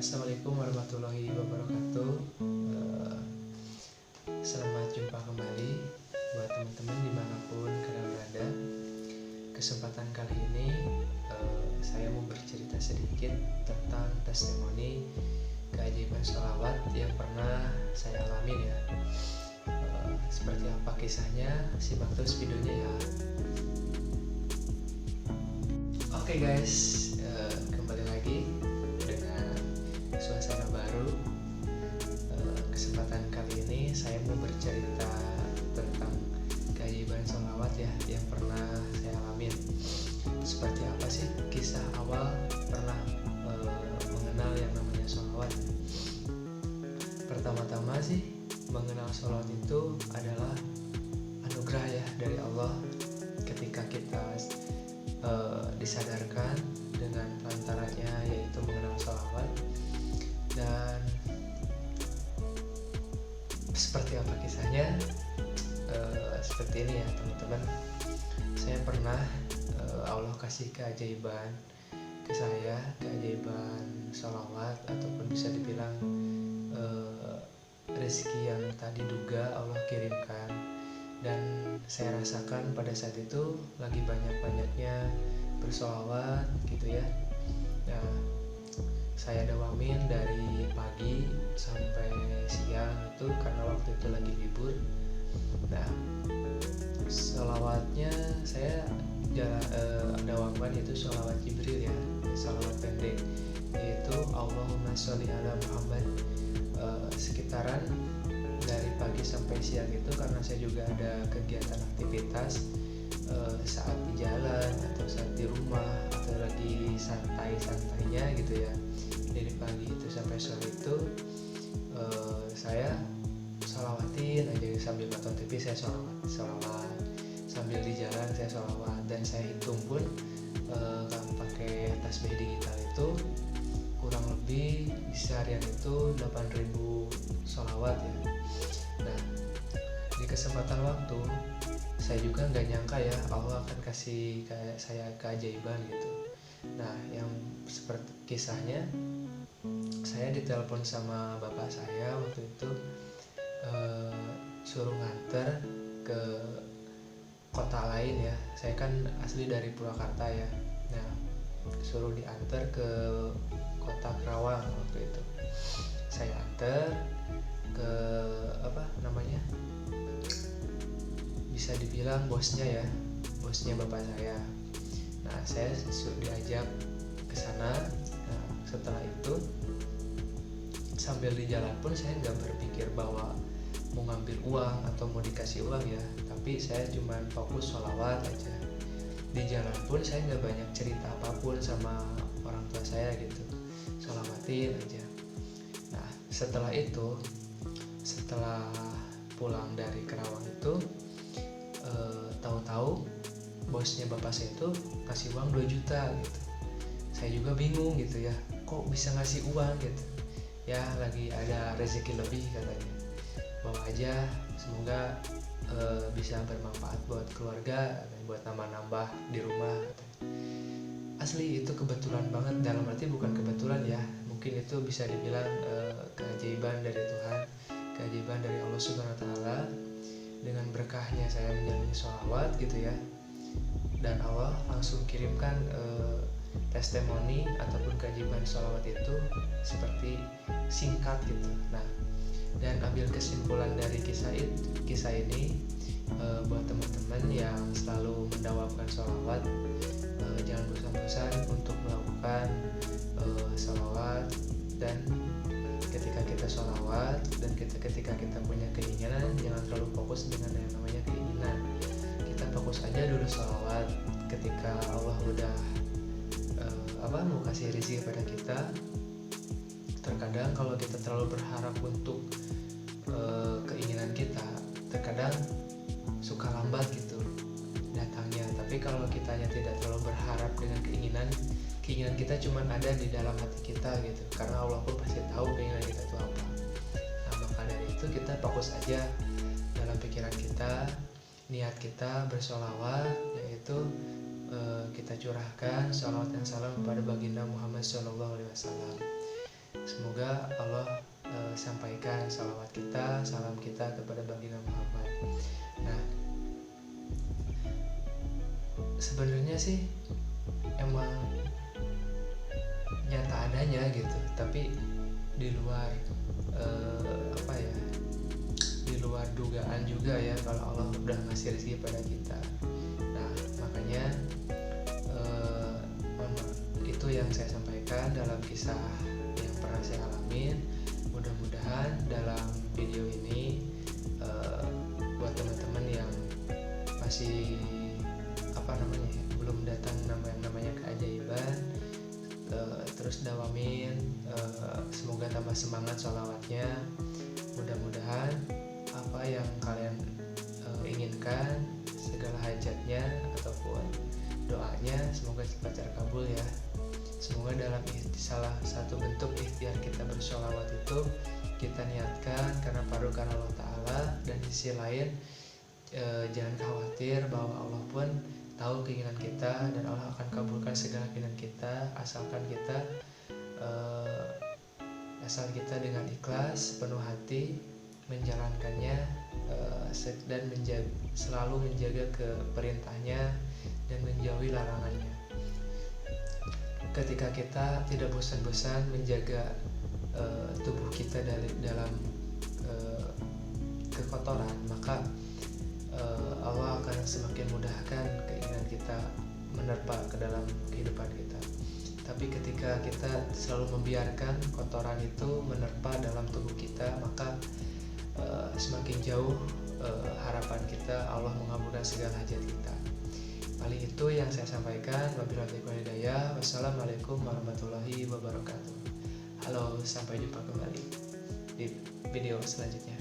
Assalamualaikum warahmatullahi wabarakatuh. Selamat jumpa kembali buat teman-teman dimanapun kalian berada. Kesempatan kali ini saya mau bercerita sedikit tentang testimoni keajaiban sholawat yang pernah saya alami ya. Seperti apa kisahnya, simak terus videonya ya. Oke guys, kembali lagi dengan suasana baru. Kesempatan kali ini saya mau bercerita tentang keajaiban sholawat ya yang pernah saya alami. Seperti apa sih kisah awal pernah mengenal yang namanya sholawat? Pertama-tama sih mengenal sholawat itu adalah anugerah ya dari Allah ketika kita disadarkan dengan lantarannya yaitu mengenal sholawat. Dan seperti apa kisahnya? Seperti ini ya teman-teman. Saya pernah Allah kasih keajaiban ke saya, keajaiban sholawat ataupun bisa dibilang rezeki yang tak diduga Allah kirimkan. Dan saya rasakan pada saat itu lagi banyak-banyaknya bersholawat gitu ya. Nah, saya dawamin dari pagi sampai siang itu karena waktu itu lagi libur. Nah, sholawatnya saya dawaman itu sholawat Jibril ya, sholawat pendek yaitu Allahumma sholli ala Muhammad. Sekitaran dari pagi sampai siang itu karena saya juga ada kegiatan aktivitas saat di jalan atau saat di rumah atau lagi santai-santainya gitu ya. Dari pagi itu sampai sore itu saya sholawatin aja sambil nonton TV. Saya sholawat sambil di jalan saya sholawat, dan saya hitung pun kalau pakai tasbih digital itu kurang lebih di seharian itu 8.000 sholawat ya. Nah, di kesempatan waktu saya juga nggak nyangka ya Allah akan kasih kayak saya keajaiban gitu. Nah, yang seperti kisahnya, saya ditelepon sama bapak saya waktu itu suruh nganter ke kota lain ya. Saya kan asli dari Purwakarta ya. Nah, suruh diantar ke kota Kerawang waktu itu. Saya antar ke bisa dibilang bosnya ya, bosnya bapak saya. Nah, saya diajak ke sana. Nah, setelah itu sambil di jalan pun saya nggak berpikir bahwa mau ngambil uang atau mau dikasih uang ya, tapi saya cuma fokus sholawat aja. Di jalan pun saya nggak banyak cerita apapun sama orang tua saya gitu, sholawatin aja. Nah, setelah itu, setelah pulang dari Kerawang itu tahu-tahu bosnya bapak saya itu kasih uang 2 juta gitu. Saya juga bingung gitu ya, kok bisa ngasih uang gitu ya, lagi ada rezeki lebih katanya, bawa aja, semoga bisa bermanfaat buat keluarga, buat nambah-nambah di rumah katanya. Asli itu kebetulan banget, dalam arti bukan kebetulan ya, mungkin itu bisa dibilang keajaiban dari Tuhan, keajaiban dari Allah Subhanahu wa Ta'ala. Dengan berkahnya saya menjalani sholawat gitu ya, dan Allah langsung kirimkan testimoni ataupun keajaiban sholawat itu seperti singkat gitu. Nah, dan ambil kesimpulan dari kisah ini buat teman-teman yang selalu mendawamkan sholawat, jangan bosan-bosan untuk melakukan sholawat. Dan ketika kita sholawat dan ketika kita punya keinginan, jangan terlalu fokus dengan yang namanya keinginan. Kita fokus aja dulu sholawat. Ketika Allah udah mau kasih rezeki pada kita, terkadang kalau kita terlalu berharap untuk keinginan kita, terkadang suka lambat gitu datangnya. Tapi kalau kitanya tidak terlalu berharap dengan keinginan kita cuma ada di dalam hati kita gitu, karena Allah pun pasti tahu keinginan kita itu apa. Nah, maka dari itu kita fokus aja dalam pikiran kita, niat kita bersholawat, yaitu kita curahkan sholawat dan salam kepada baginda Muhammad SAW. Semoga Allah sampaikan salawat kita, salam kita kepada baginda Muhammad. Nah, sebenarnya sih emang nyata adanya gitu, tapi di luar di luar dugaan juga ya kalau Allah udah ngasih rezeki pada kita. Nah, makanya itu yang saya sampaikan dalam kisah yang pernah saya alamin. Mudah-mudahan dalam video ini buat teman-teman yang masih belum datang yang namanya keajaiban, terus dawamin, semoga tambah semangat sholawatnya. Mudah-mudahan apa yang kalian inginkan, segala hajatnya ataupun doanya semoga cepat terkabul ya. Semoga dalam salah satu bentuk ikhtiar kita bersholawat itu kita niatkan karena padukan Allah Ta'ala, dan di sisi lain jangan khawatir bahwa Allah pun tahu keinginan kita dan Allah akan kabulkan segala keinginan kita asalkan kita dengan ikhlas penuh hati menjalankannya, dan selalu menjaga perintahnya dan menjauhi larangannya. Ketika kita tidak bosan-bosan menjaga tubuh kita dalam kekotoran, maka Allah akan semakin mudahkan keinginan kita menerpa ke dalam kehidupan kita. Tapi ketika kita selalu membiarkan kotoran itu menerpa dalam tubuh kita, maka semakin jauh harapan kita Allah mengabulkan segala hajat kita. Paling itu yang saya sampaikan. Wabillahi taufiq wal hidayah. Wassalamualaikum warahmatullahi wabarakatuh. Halo, sampai jumpa kembali di video selanjutnya.